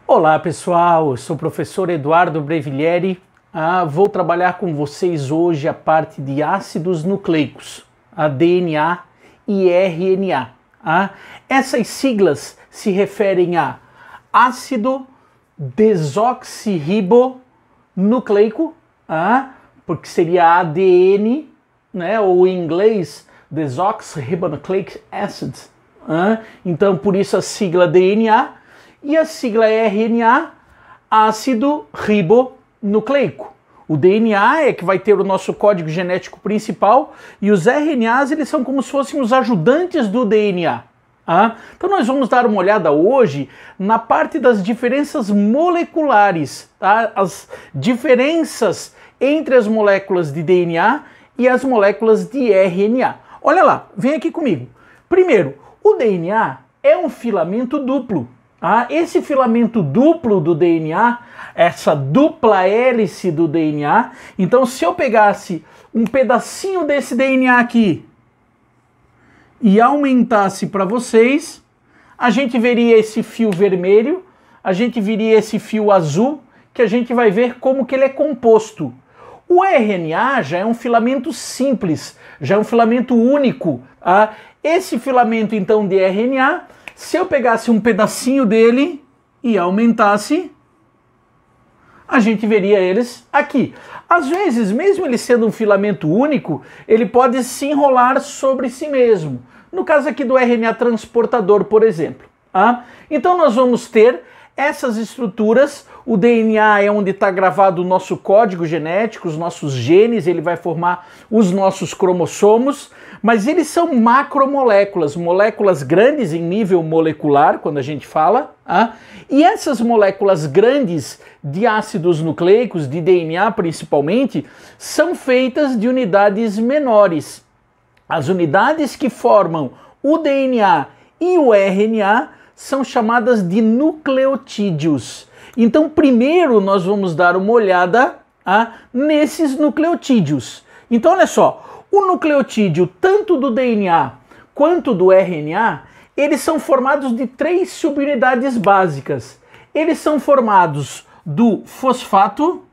Olá pessoal, eu sou o professor Eduardo Breviglieri. Vou trabalhar com vocês hoje a parte de ácidos nucleicos, a DNA e RNA. Essas siglas se referem a ácido desoxirribonucleico, porque seria ADN, né, ou em inglês desoxyribonucleic acid. Então por isso a sigla DNA. E a sigla RNA, ácido ribonucleico. O DNA é que vai ter o nosso código genético principal e os RNAs eles são como se fossem os ajudantes do DNA. Então nós vamos dar uma olhada hoje na parte das diferenças moleculares, as diferenças entre as moléculas de DNA e as moléculas de RNA. Olha lá, vem aqui comigo. Primeiro, o DNA é um filamento duplo. Esse filamento duplo do DNA, essa dupla hélice do DNA, então se eu pegasse um pedacinho desse DNA aqui e aumentasse para vocês, a gente veria esse fio vermelho, a gente veria esse fio azul, que a gente vai ver como que ele é composto. O RNA já é um filamento simples, já é um filamento único. Esse filamento então de RNA, se eu pegasse um pedacinho dele e aumentasse, a gente veria eles aqui. Às vezes, mesmo ele sendo um filamento único, ele pode se enrolar sobre si mesmo. No caso aqui do RNA transportador, por exemplo. Então nós vamos ter essas estruturas. O DNA é onde está gravado o nosso código genético, os nossos genes, ele vai formar os nossos cromossomos, mas eles são macromoléculas, moléculas grandes em nível molecular, quando a gente fala, e essas moléculas grandes de ácidos nucleicos, de DNA principalmente, são feitas de unidades menores. As unidades que formam o DNA e o RNA são chamadas de nucleotídeos. Então, primeiro nós vamos dar uma olhada nesses nucleotídeos. Então, olha só, o nucleotídeo, tanto do DNA quanto do RNA, eles são formados de 3 subunidades básicas. Eles são formados do fosfato,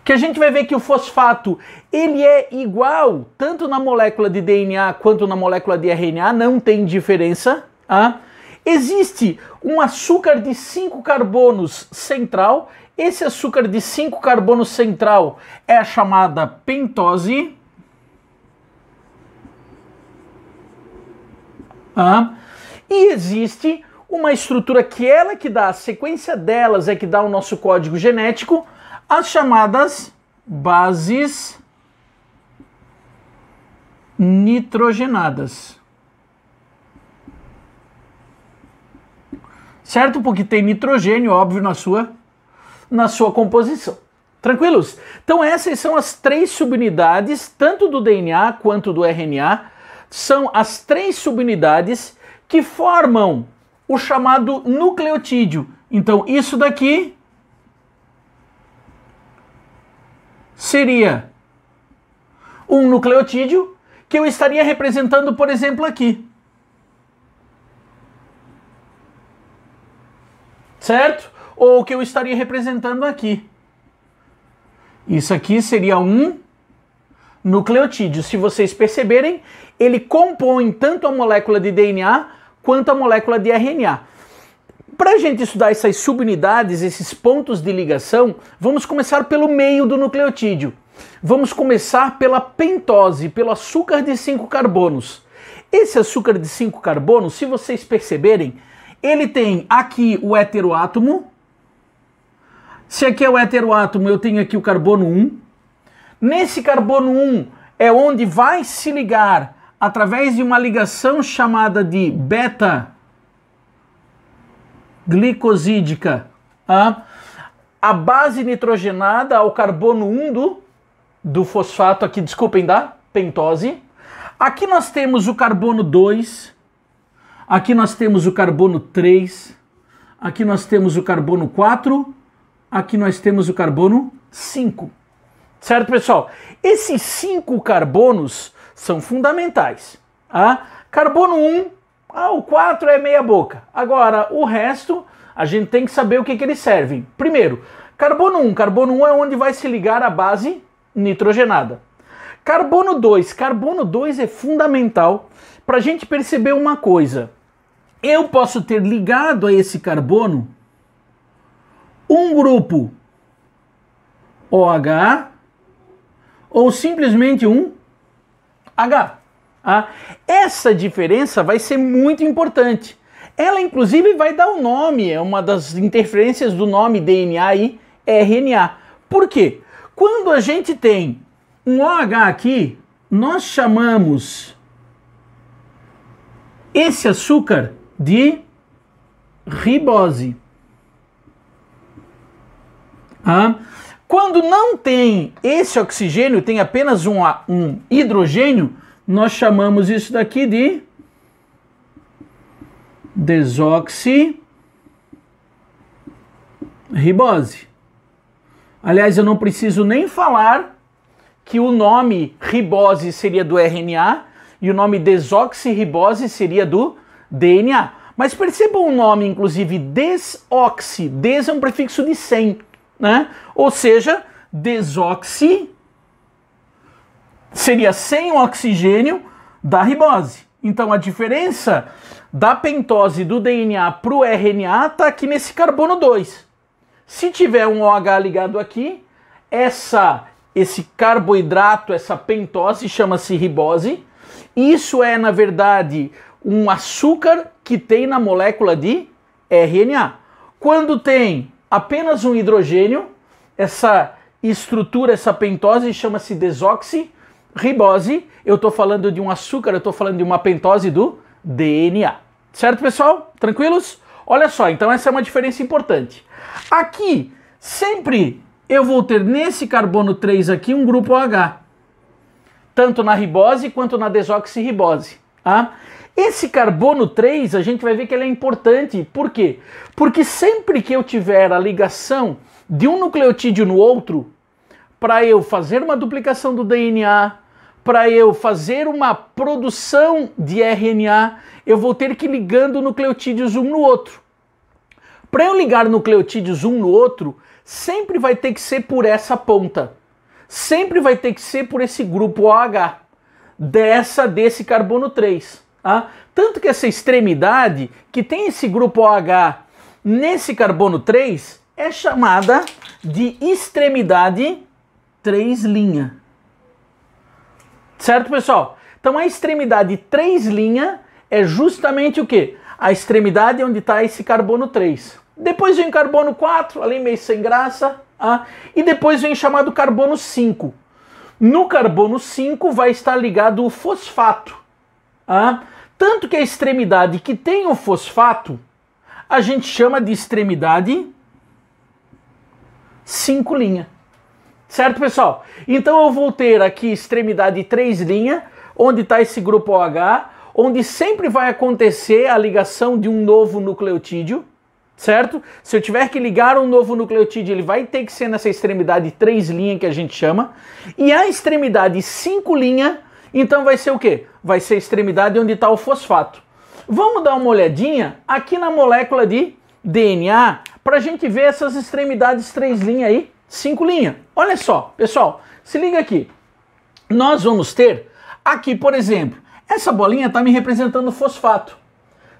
que a gente vai ver que o fosfato ele é igual tanto na molécula de DNA quanto na molécula de RNA, não tem diferença. Existe um açúcar de 5 carbonos central. Esse açúcar de 5 carbonos central é a chamada pentose. E existe uma estrutura que ela que dá, a sequência delas é que dá o nosso código genético, as chamadas bases nitrogenadas. Certo? Porque tem nitrogênio, óbvio, na sua composição. Tranquilos? Então essas são as 3 subunidades, tanto do DNA quanto do RNA, são as 3 subunidades que formam o chamado nucleotídeo. Então isso daqui seria um nucleotídeo que eu estaria representando, por exemplo, aqui. Certo? Ou que eu estaria representando aqui. Isso aqui seria um nucleotídeo. Se vocês perceberem, ele compõe tanto a molécula de DNA quanto a molécula de RNA. Para a gente estudar essas subunidades, esses pontos de ligação, vamos começar pelo meio do nucleotídeo. Vamos começar pela pentose, pelo açúcar de 5 carbonos. Esse açúcar de 5 carbonos, se vocês perceberem, ele tem aqui o heteroátomo. Se aqui é o heteroátomo, eu tenho aqui o carbono 1. Nesse carbono 1 é onde vai se ligar, através de uma ligação chamada de beta-glicosídica, a base nitrogenada ao carbono 1 do fosfato, aqui, desculpem, da pentose. Aqui nós temos o carbono 2, aqui nós temos o carbono 3, aqui nós temos o carbono 4, aqui nós temos o carbono 5. Certo, pessoal? Esses 5 carbonos são fundamentais. Carbono 1 Ah, o 4 é meia boca. Agora, o resto, a gente tem que saber o que eles servem. Primeiro, carbono 1. Carbono 1 é onde vai se ligar a base nitrogenada. Carbono 2. Carbono 2 é fundamental para a gente perceber uma coisa. Eu posso ter ligado a esse carbono um grupo OH ou simplesmente um H. Essa diferença vai ser muito importante. Ela, inclusive, vai dar o nome, é uma das interferências do nome DNA e RNA. Por quê? Quando a gente tem um OH aqui, nós chamamos esse açúcar de ribose. Quando não tem esse oxigênio, tem apenas um hidrogênio, nós chamamos isso daqui de desoxirribose. Aliás, eu não preciso nem falar que o nome ribose seria do RNA e o nome desoxirribose seria do DNA. Mas percebam o nome, inclusive, desoxi. Des é um prefixo de 100, né? Ou seja, desoxi seria sem o oxigênio da ribose. Então a diferença da pentose do DNA para o RNA está aqui nesse carbono 2. Se tiver um OH ligado aqui, esse carboidrato, essa pentose, chama-se ribose. Isso é, na verdade, um açúcar que tem na molécula de RNA. Quando tem apenas um hidrogênio, essa estrutura, essa pentose, chama-se desoxirribose. Eu estou falando de um açúcar, eu estou falando de uma pentose do DNA. Certo, pessoal? Tranquilos? Olha só, então essa é uma diferença importante. Aqui, sempre eu vou ter nesse carbono 3 aqui um grupo OH. Tanto na ribose quanto na desoxirribose. Esse carbono 3, a gente vai ver que ele é importante. Por quê? Porque sempre que eu tiver a ligação de um nucleotídeo no outro, para eu fazer uma duplicação do DNA, para eu fazer uma produção de RNA, eu vou ter que ir ligando nucleotídeos um no outro. Para eu ligar nucleotídeos um no outro, sempre vai ter que ser por essa ponta. Sempre vai ter que ser por esse grupo OH, desse carbono 3. Tanto que essa extremidade, que tem esse grupo OH nesse carbono 3, é chamada de extremidade 3'. Certo, pessoal? Então a extremidade 3' é justamente o quê? A extremidade onde está esse carbono 3. Depois vem o carbono 4, ali meio sem graça. E depois vem o chamado carbono 5. No carbono 5 vai estar ligado o fosfato. Tanto que a extremidade que tem o fosfato, a gente chama de extremidade 5'. Certo, pessoal? Então eu vou ter aqui extremidade 3', onde está esse grupo OH, onde sempre vai acontecer a ligação de um novo nucleotídeo, certo? Se eu tiver que ligar um novo nucleotídeo, ele vai ter que ser nessa extremidade 3' que a gente chama. E a extremidade 5', então vai ser o quê? Vai ser a extremidade onde está o fosfato. Vamos dar uma olhadinha aqui na molécula de DNA para a gente ver essas extremidades 3' aí, 5'. Olha só, pessoal, se liga aqui. Nós vamos ter aqui, por exemplo, essa bolinha está me representando o fosfato.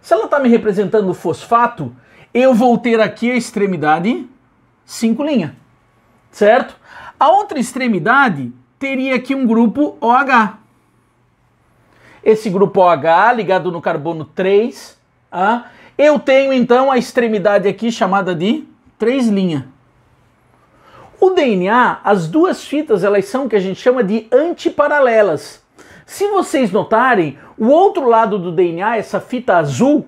Se ela está me representando o fosfato, eu vou ter aqui a extremidade 5', certo? A outra extremidade teria aqui um grupo OH. Esse grupo OH ligado no carbono 3. Eu tenho então a extremidade aqui chamada de 3'. O DNA, as duas fitas, elas são o que a gente chama de antiparalelas. Se vocês notarem, o outro lado do DNA, essa fita azul,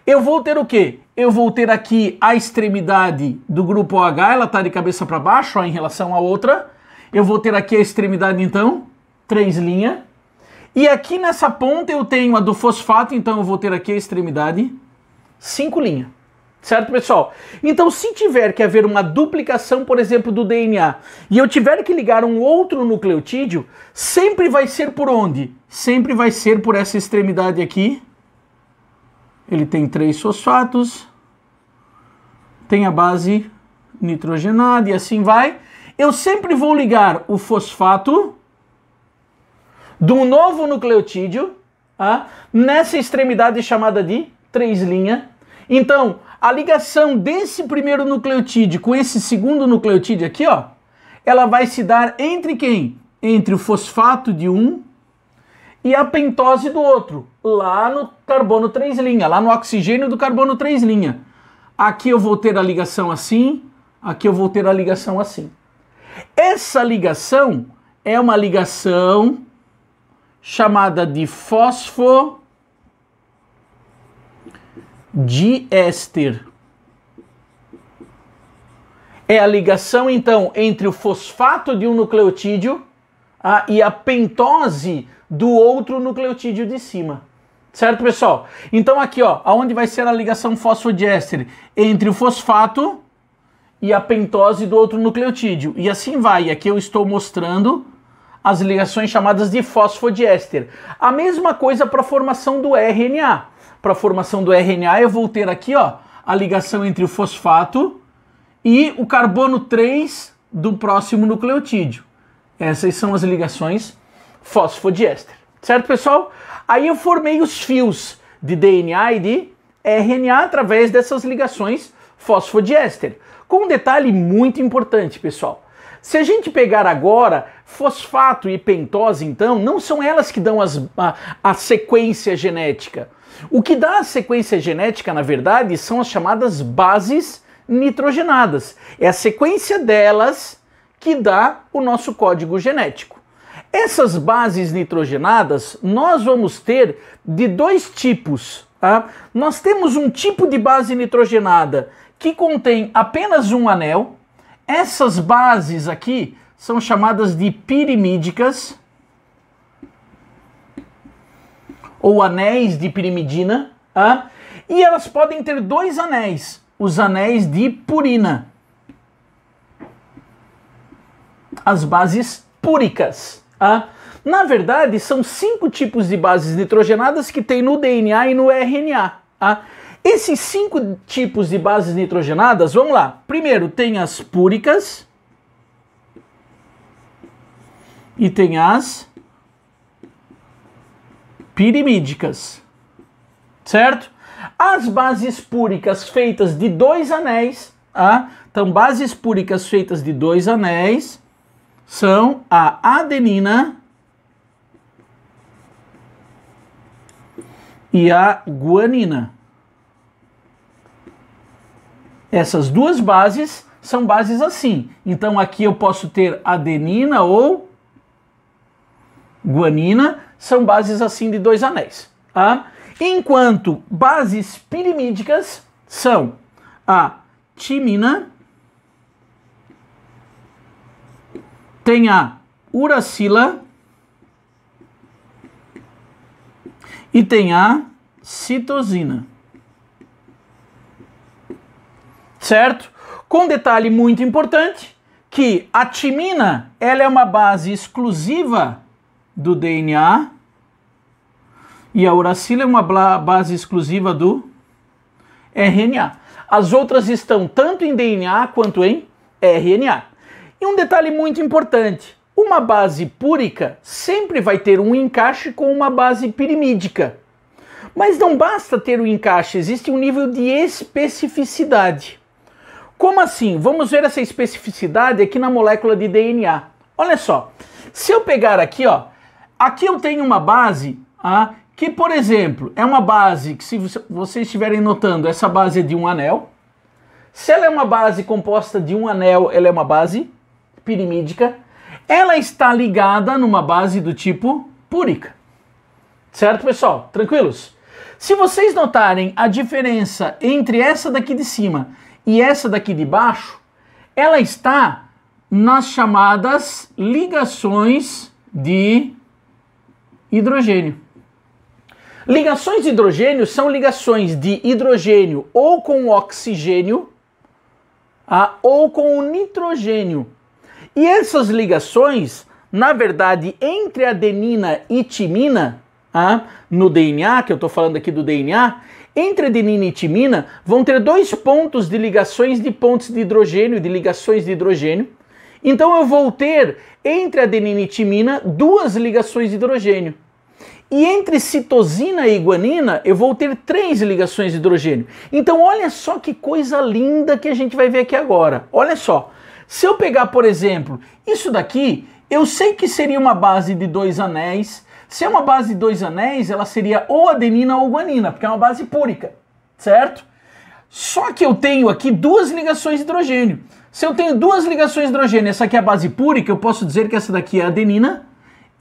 eu vou ter o quê? Eu vou ter aqui a extremidade do grupo OH, ela está de cabeça para baixo, em relação à outra. Eu vou ter aqui a extremidade, então, 3'. E aqui nessa ponta eu tenho a do fosfato, então eu vou ter aqui a extremidade 5'. Certo, pessoal? Então, se tiver que haver uma duplicação, por exemplo, do DNA, e eu tiver que ligar um outro nucleotídeo, sempre vai ser por onde? Sempre vai ser por essa extremidade aqui, ele tem 3 fosfatos, tem a base nitrogenada e assim vai. Eu sempre vou ligar o fosfato do novo nucleotídeo nessa extremidade chamada de 3' Então, a ligação desse primeiro nucleotídeo com esse segundo nucleotídeo aqui, ó, ela vai se dar entre quem? Entre o fosfato de um e a pentose do outro, lá no carbono 3', lá no oxigênio do carbono 3'. Aqui eu vou ter a ligação assim, aqui eu vou ter a ligação assim. Essa ligação é uma ligação chamada de fosfodiéster. É a ligação, então, entre o fosfato de um nucleotídeo e a pentose do outro nucleotídeo de cima. Certo, pessoal? Então aqui, ó, aonde vai ser a ligação fosfodiéster? Entre o fosfato e a pentose do outro nucleotídeo. E assim vai. Aqui eu estou mostrando as ligações chamadas de fosfodiéster. A mesma coisa para a formação do RNA. Para a formação do RNA eu vou ter aqui, ó, a ligação entre o fosfato e o carbono 3 do próximo nucleotídeo. Essas são as ligações fosfodiéster. Certo, pessoal? Aí eu formei os fios de DNA e de RNA através dessas ligações fosfodiéster. Com um detalhe muito importante, pessoal. Se a gente pegar agora fosfato e pentose, então, não são elas que dão a sequência genética. O que dá a sequência genética, na verdade, são as chamadas bases nitrogenadas. É a sequência delas que dá o nosso código genético. Essas bases nitrogenadas nós vamos ter de 2 tipos. Nós temos um tipo de base nitrogenada que contém apenas um anel. Essas bases aqui são chamadas de pirimídicas ou anéis de pirimidina, e elas podem ter 2 anéis, os anéis de purina, as bases púricas. Na verdade, são 5 tipos de bases nitrogenadas que tem no DNA e no RNA. Esses 5 tipos de bases nitrogenadas, vamos lá. Primeiro tem as púricas e tem as pirimídicas, certo? As bases púricas feitas de 2 anéis, então bases púricas feitas de 2 anéis são a adenina e a guanina. Essas 2 bases são bases assim. Então aqui eu posso ter adenina ou guanina, são bases assim de 2 anéis. Enquanto bases pirimídicas são a timina, tem a uracila e tem a citosina. Certo? Com um detalhe muito importante, que a timina, ela é uma base exclusiva do DNA e a uracila é uma base exclusiva do RNA. As outras estão tanto em DNA quanto em RNA. E um detalhe muito importante, uma base púrica sempre vai ter um encaixe com uma base pirimídica. Mas não basta ter o encaixe, existe um nível de especificidade. Como assim? Vamos ver essa especificidade aqui na molécula de DNA. Olha só, se eu pegar aqui, ó, aqui eu tenho uma base que, por exemplo, é uma base que, se vocês estiverem notando, essa base é de um anel. Se ela é uma base composta de um anel, ela é uma base pirimídica. Ela está ligada numa base do tipo púrica. Certo, pessoal? Tranquilos? Se vocês notarem a diferença entre essa daqui de cima e essa daqui de baixo, ela está nas chamadas ligações de hidrogênio. Ligações de hidrogênio são ligações de hidrogênio ou com oxigênio ou com o nitrogênio. E essas ligações, na verdade, entre adenina e timina, no DNA, que eu estou falando aqui do DNA, Entre adenina e timina vão ter 2 pontos de ligações de pontos de hidrogênio, de ligações de hidrogênio. Então eu vou ter entre adenina e timina 2 ligações de hidrogênio. E entre citosina e guanina eu vou ter 3 ligações de hidrogênio. Então olha só que coisa linda que a gente vai ver aqui agora. Olha só, se eu pegar, por exemplo, isso daqui, eu sei que seria uma base de 2 anéis. Se é uma base de 2 anéis, ela seria ou adenina ou guanina, porque é uma base púrica, certo? Só que eu tenho aqui 2 ligações de hidrogênio. Se eu tenho 2 ligações de hidrogênio, essa aqui é a base púrica, eu posso dizer que essa daqui é a adenina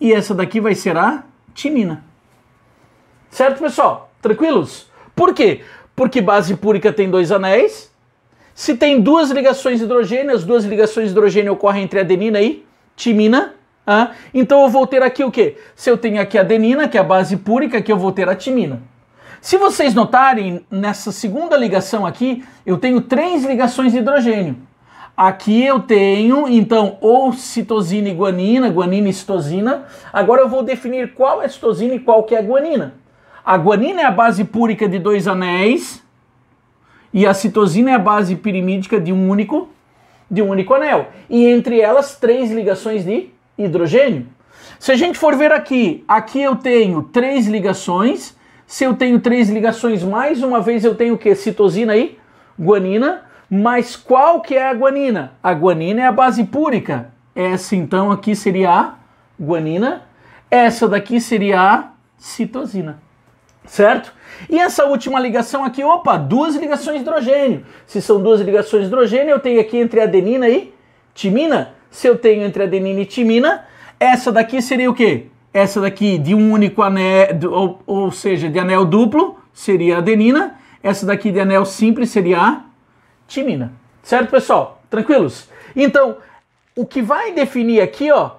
e essa daqui vai ser a timina. Certo, pessoal? Tranquilos? Por quê? Porque base púrica tem 2 anéis. Se tem 2 ligações de hidrogênio, as 2 ligações de hidrogênio ocorrem entre adenina e timina. Então eu vou ter aqui o quê? Se eu tenho aqui a adenina, que é a base púrica, aqui eu vou ter a timina. Se vocês notarem, nessa segunda ligação aqui, eu tenho 3 ligações de hidrogênio. Aqui eu tenho, então, ou citosina e guanina, guanina e citosina. Agora eu vou definir qual é a citosina e qual que é a guanina. A guanina é a base púrica de 2 anéis e a citosina é a base pirimídica de um único anel. E entre elas 3 ligações de hidrogênio. Se a gente for ver aqui eu tenho 3 ligações. Se eu tenho 3 ligações, mais uma vez eu tenho o que? Citosina e guanina. Mas qual que é a guanina? A guanina é a base púrica. Essa então aqui seria a guanina. Essa daqui seria a citosina. Certo? E essa última ligação aqui, opa, 2 ligações de hidrogênio. Se são 2 ligações de hidrogênio, eu tenho aqui entre adenina e timina. Se eu tenho entre adenina e timina, essa daqui seria o quê? Essa daqui de um único anel, ou seja, de anel duplo, seria a adenina. Essa daqui de anel simples seria a timina. Certo, pessoal? Tranquilos? Então, o que vai definir aqui, ó,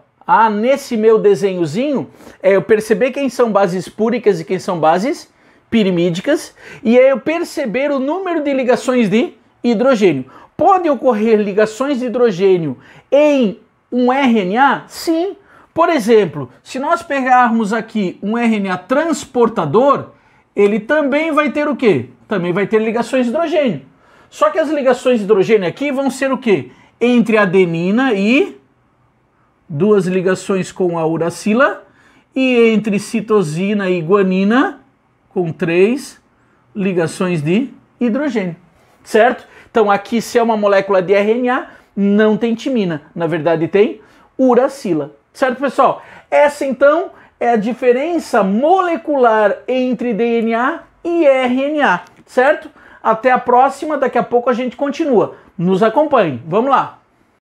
nesse meu desenhozinho, é eu perceber quem são bases púricas e quem são bases pirimídicas, e é eu perceber o número de ligações de hidrogênio. Pode ocorrer ligações de hidrogênio em um RNA? Sim. Por exemplo, se nós pegarmos aqui um RNA transportador, ele também vai ter o quê? Também vai ter ligações de hidrogênio. Só que as ligações de hidrogênio aqui vão ser o quê? Entre adenina e 2 ligações com a uracila, e entre citosina e guanina com 3 ligações de hidrogênio. Certo? Então aqui, se é uma molécula de RNA, não tem timina. Na verdade tem uracila. Certo, pessoal? Essa então é a diferença molecular entre DNA e RNA. Certo? Até a próxima, daqui a pouco a gente continua. Nos acompanhe. Vamos lá!